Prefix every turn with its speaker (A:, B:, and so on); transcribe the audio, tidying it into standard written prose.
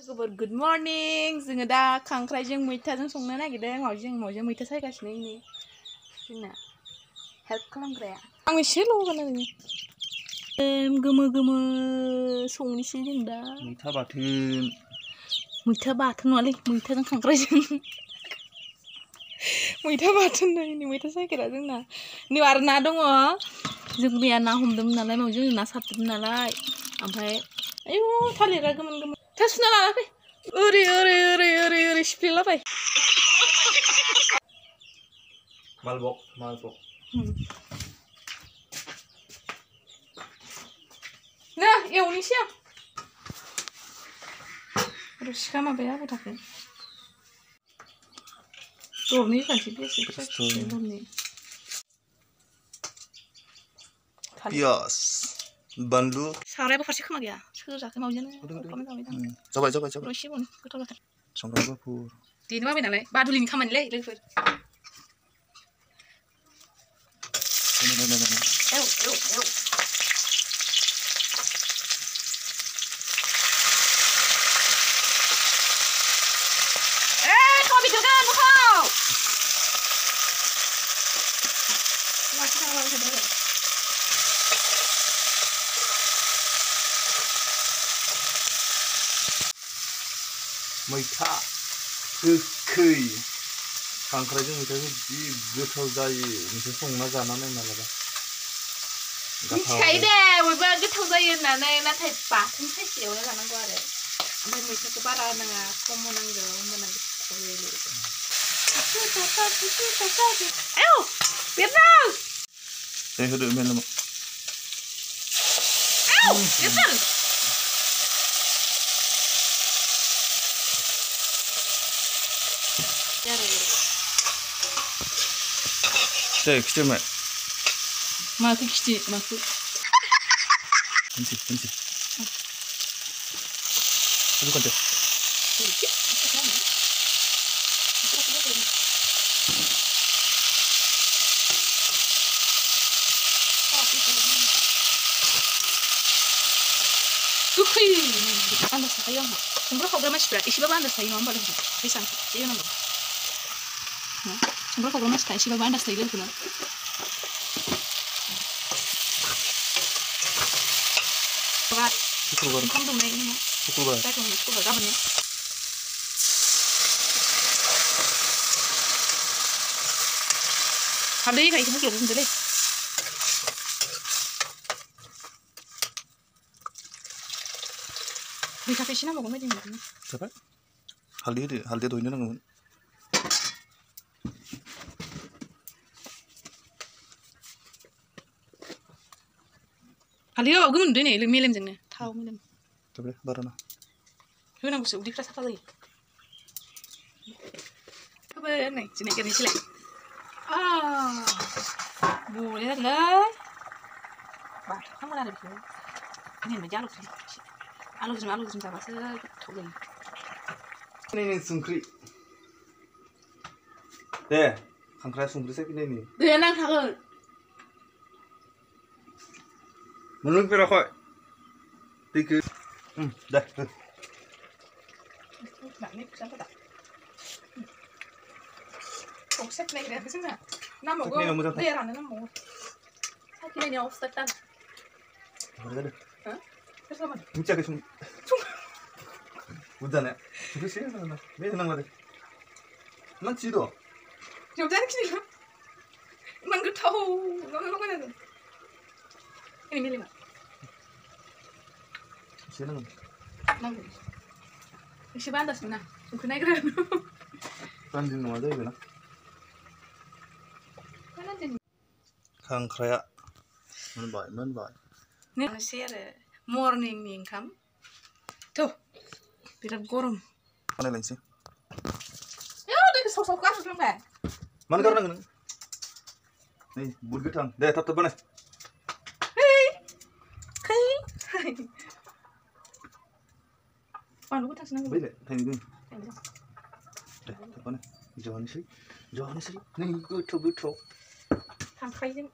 A: Good morning. जोङो दा खांख्राइजों मैथाजों संनो नागिरदों. मावजों मैथा सायगासिनो इनि जोंना हेल्प खालामग्राया. आं एसेल' होगोन आरो. गोमो संनोसै जों दा. मैथा बाथोन नङालै, मैथाजों खांख्राइजों. मैथा बाथोन नै मैथा सायग्रा जोंना. नै आरो ना दङ. जों मैया ना हमदोंमोन नालाय, मावजों ना सारदोंमोन नालाय. ओमफ्राय आयु थालिरा गोमोन. था सुना लाना फै. ओरै सिफ्लेलाबाय.
B: मालबक.
A: Nah, एवनोसै आं. रुसिखा माबाया गथाखै. दरनै खानसै बेसे फिसा दरनै.
B: पियास, बानलु.
A: सारायाबो फारसे खोमा गैया. सोजाखै मावजोंनो.
B: जाबाय.
A: रसि बन गोथाव जाथार.
B: सामब्राम गुफुर.
A: देनो बाबाय नालाय बादुलिनि खामानिलै लोगोफोर. एव.
B: मैथा गोखै खांख्राइजों मैथाजों जि गोथाव जायो. नोंसोर संना जानानै मालाबा.
A: मिथिखायो दे बयबो गोथाव जायो होननानै, नाथाय बाथोन थाइसेयावनो जानांगौ आरो. ओमफ्राय मैथाखौ बारा होनाङा, खम होनांगौ, होमबाना गोथाव जायो. आयौ बेरदों.
B: दे होदो मेलेमा.
A: आयौ बेरदों.
B: दे खिथि
A: माखौ खिथि माखौ
B: खनसे खनसे
A: गोखै आन्दाज थाखायो आंहा. संग्रा खावग्रा मानसिफ्रा एसेबाबो आन्दाज थायो नङा होमबा लोगो? बेसेबां एसे होनांगौ. संग्रा खावग्रा मानसिफ्रा एसेबाबो आन्दाज थायो लोगोफोरना. ओंखाम दंनाय
B: शुक्रबार
A: गाबोन. हालदै गायखौ मस्ला बुंदोलै. मैथाखौ एसे नांबावगोन बायदि मोनदों.
B: जाबाय. हालदै होदो. हालदैया दहैनो नांगौमोन.
A: हालदै होबाबो गोमोन मोनदों नै मेलेमजोंनो. थाव मेलेम.
B: जाबाय बाराना.
A: होनांगौसो उदैफ्रा साफा जायो. होबो नै दिनै एरनोसैलाय. बरिया जादोंलै. बाथौखामोन आरो बेखौ. नै बायदि आलुजों जाबासो गोथाव जायो.
B: नै संख्रि. दे खांख्राया संख्रि साखिनायनि.
A: दे नांखागोन.
B: मोनलोंफेराखै दैखौ. दे हो.
A: साखिनायग्रायाबो जोंना नांबावगौ. दैया राननो नांबावगौ. साखिनायनि अबस्था थार.
B: मिथियाखै बुजानाया संख्रि होनांगौ. बे होनांला दे. मानसि दं.
A: जोबजानो खिनिखौ इमान गोथाव लगायनांगौ. एनै मेलेमा
B: एसे नांगौ.
A: एसेबो आन्दाज मोना. संख्रि नायग्रायानो.
B: रानदिं नङा जाहैबाय ना. खांख्राया मोनबाय.
A: नोंसै आरो मर्निंनि ओंखाम. थ' बिराद गरम.
B: बानायलायनोसै.
A: दैखौ साव गारजोबलांबाय.
B: मानो गारनांगौ नों? नै बुद गोथां. दे थाब बानाय.
A: बानलु गोथांसो नांगौ.
B: बैलाय थाइनै दे थाब बानाय. जानोसै नै गोथाव.
A: खांख्राइजों